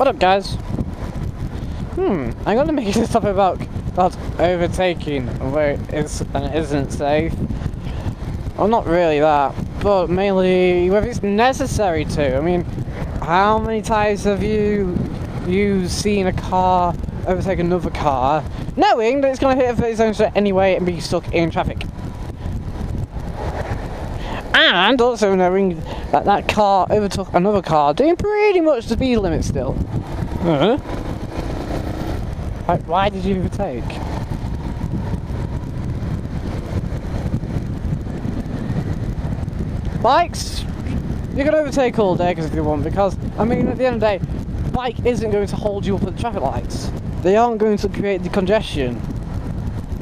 What up, guys? I'm gonna make this topic about overtaking, where it is and it isn't safe. Well, not really that, but mainly whether it's necessary to. I mean, how many times have you seen a car overtake another car, knowing that it's gonna hit its own straight anyway and be stuck in traffic? And also knowing that that car overtook another car doing pretty much the speed limit still. Why did you overtake? Bikes, you can overtake all day if you want, because, I mean, at the end of the day, bike isn't going to hold you up at the traffic lights. They aren't going to create the congestion.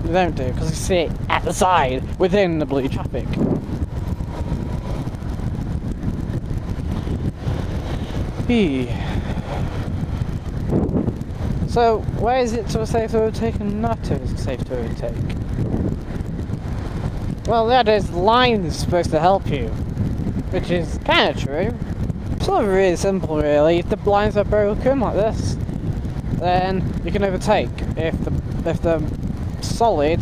They don't do, because they sit at the side within the bloody traffic. So, where is it safe to overtake and not safe to overtake? Well, that is, the line is supposed to help you, which is kind of true. Sort of really simple, really. If the blinds are broken like this, then you can overtake. If the solid,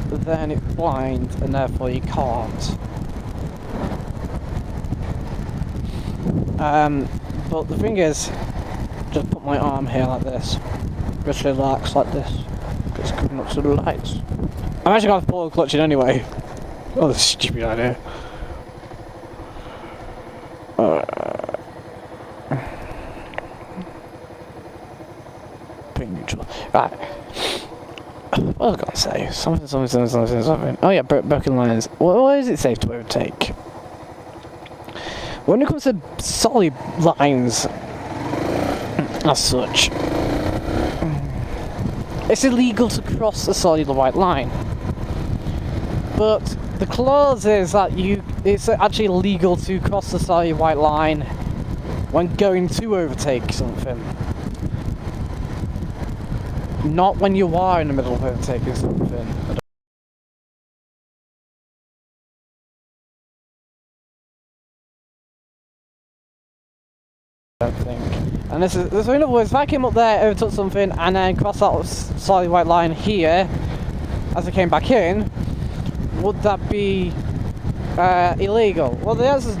then it's blind, and therefore you can't. But the thing is, just put my arm here like this. Just relax like this. It's coming up to the lights. I'm actually going to pull the clutch in anyway. Oh, this stupid idea. Being neutral. Right. What was I going to say? Something. Oh yeah, broken lines. Why is it safe to overtake? When it comes to solid lines, as such, it's illegal to cross a solid white line. But the clause is that it's actually illegal to cross the solid white line when going to overtake something. Not when you are in the middle of overtaking something. I think. And this is, so in other words, if I came up there, overtook something, and then crossed that solid white line here, as I came back in, would that be illegal? Well, the answer's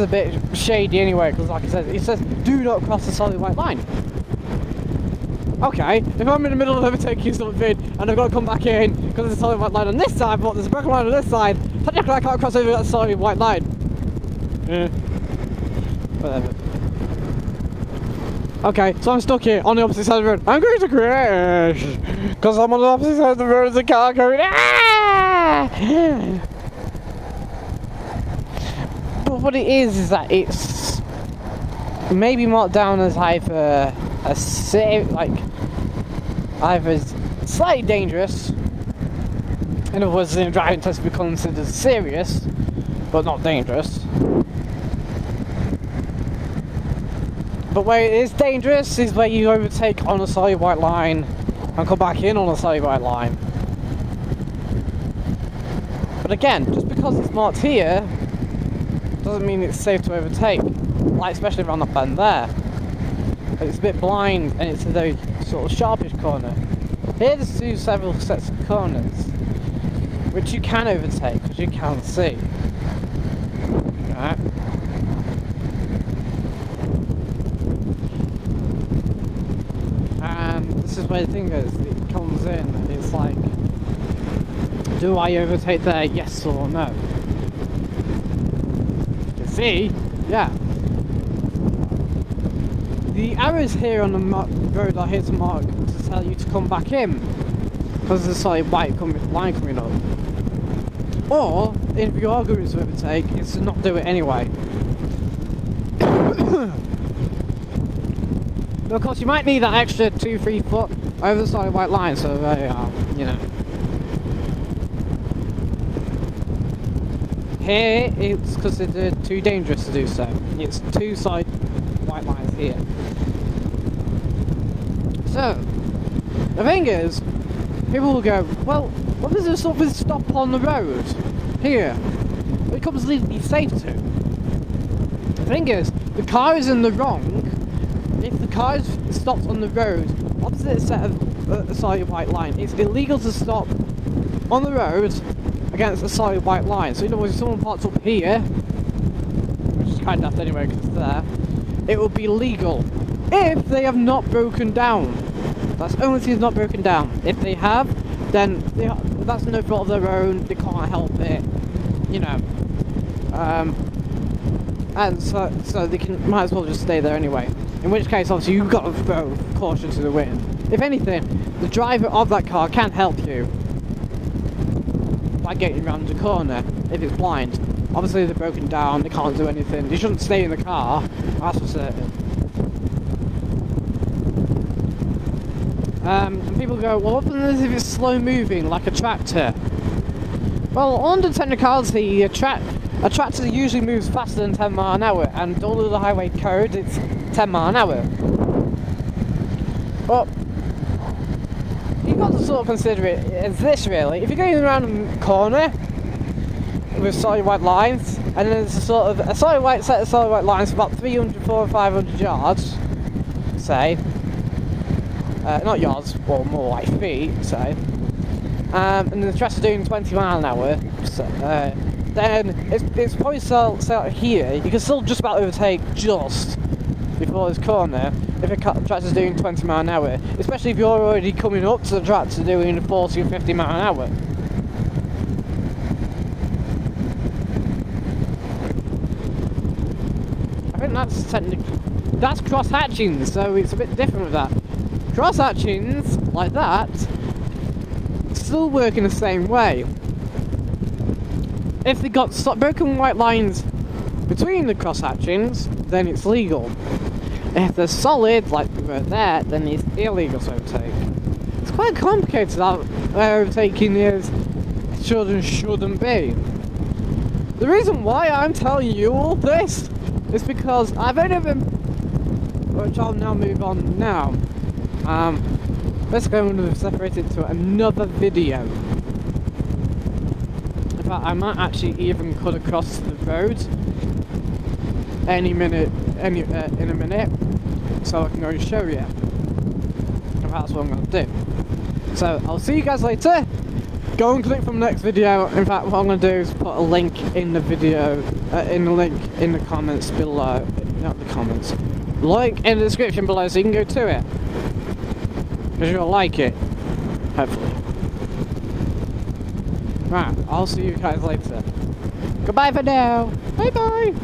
a bit shady anyway, because like I said, it says, do not cross the solid white line. Okay, if I'm in the middle of overtaking something, and I've got to come back in, because there's a solid white line on this side, but there's a broken line on this side, technically I can't cross over that solid white line. Whatever. Okay, so I'm stuck here on the opposite side of the road. I'm going to crash because I'm on the opposite side of the road as a car going. But what it is that it's maybe marked down as either either slightly dangerous. In other words, the driving test would be considered serious, but not dangerous. But where it is dangerous is where you overtake on a solid white line and come back in on a solid white line. But again, just because it's marked here doesn't mean it's safe to overtake, like especially around that bend there. It's a bit blind and it's a very sort of sharpish corner. Here there's several sets of corners which you can overtake because you can see. Right. This is where the thing is, it comes in, it's like, do I overtake there, yes or no? You see, yeah. The arrows here on the road are here to mark to tell you to come back in, because there's a solid white line coming up. Or, if you are going to overtake, it's to not do it anyway. But of course, you might need that extra 2-3 foot over the solid white line, so there you are, you know. Here, it's considered too dangerous to do so. It's 2 solid white lines here. So, the thing is, people will go, well, what is there something stop on the road here? It becomes legally safe to. The thing is, the car is in the wrong if the car is stopped on the road, opposite set of a solid white line, it's illegal to stop on the road against a solid white line. So in other words, if someone parks up here, which is kind of daft anyway because it's there, it will be legal if they have not broken down. That's only if it's not broken down. If they have, then that's no fault of their own, they can't help it, you know. And so they might as well just stay there anyway. In which case, obviously, you've got to throw caution to the wind. If anything, the driver of that car can help you by getting around the corner if it's blind. Obviously, they're broken down, they can't do anything. They shouldn't stay in the car, that's for certain. And people go, well, what happens if it's slow moving, like a tractor? Well, under technicality, a tractor usually moves faster than 10 miles an hour, and under the highway code, it's 10 miles an hour. But you've got to sort of consider it as this, really. If you're going around a corner with solid white lines, and then there's a set of solid white lines for about 300, 400, or 500 yards, say. Not yards, or more like feet, say. And the tractor's doing 20 miles an hour, so, then it's probably still out here. You can still just about overtake just before this corner if a tractor's doing 20 miles an hour, especially if you're already coming up to the tractor doing 40 or 50 miles an hour. I think that's technically, that's cross-hatching, so it's a bit different with that. Cross-hatchings like that still work in the same way. If they got broken white lines between the cross-hatchings, then it's legal. If they're solid, like right there, then it's illegal to overtake. It's quite complicated how overtaking is, shouldn't be. The reason why I'm telling you all this is because I've only been, which I'll now move on now. Basically I'm going to separate it to another video. In fact, I might actually even cut across the road in a minute, so I can go and show you. And that's what I'm going to do. So I'll see you guys later. Go and click from the next video. In fact, what I'm going to do is put a link in the video, in the comments below. Not the comments. Link in the description below so you can go to it. Because you'll like it. Hopefully. Right, I'll see you guys later. Goodbye for now. Bye bye.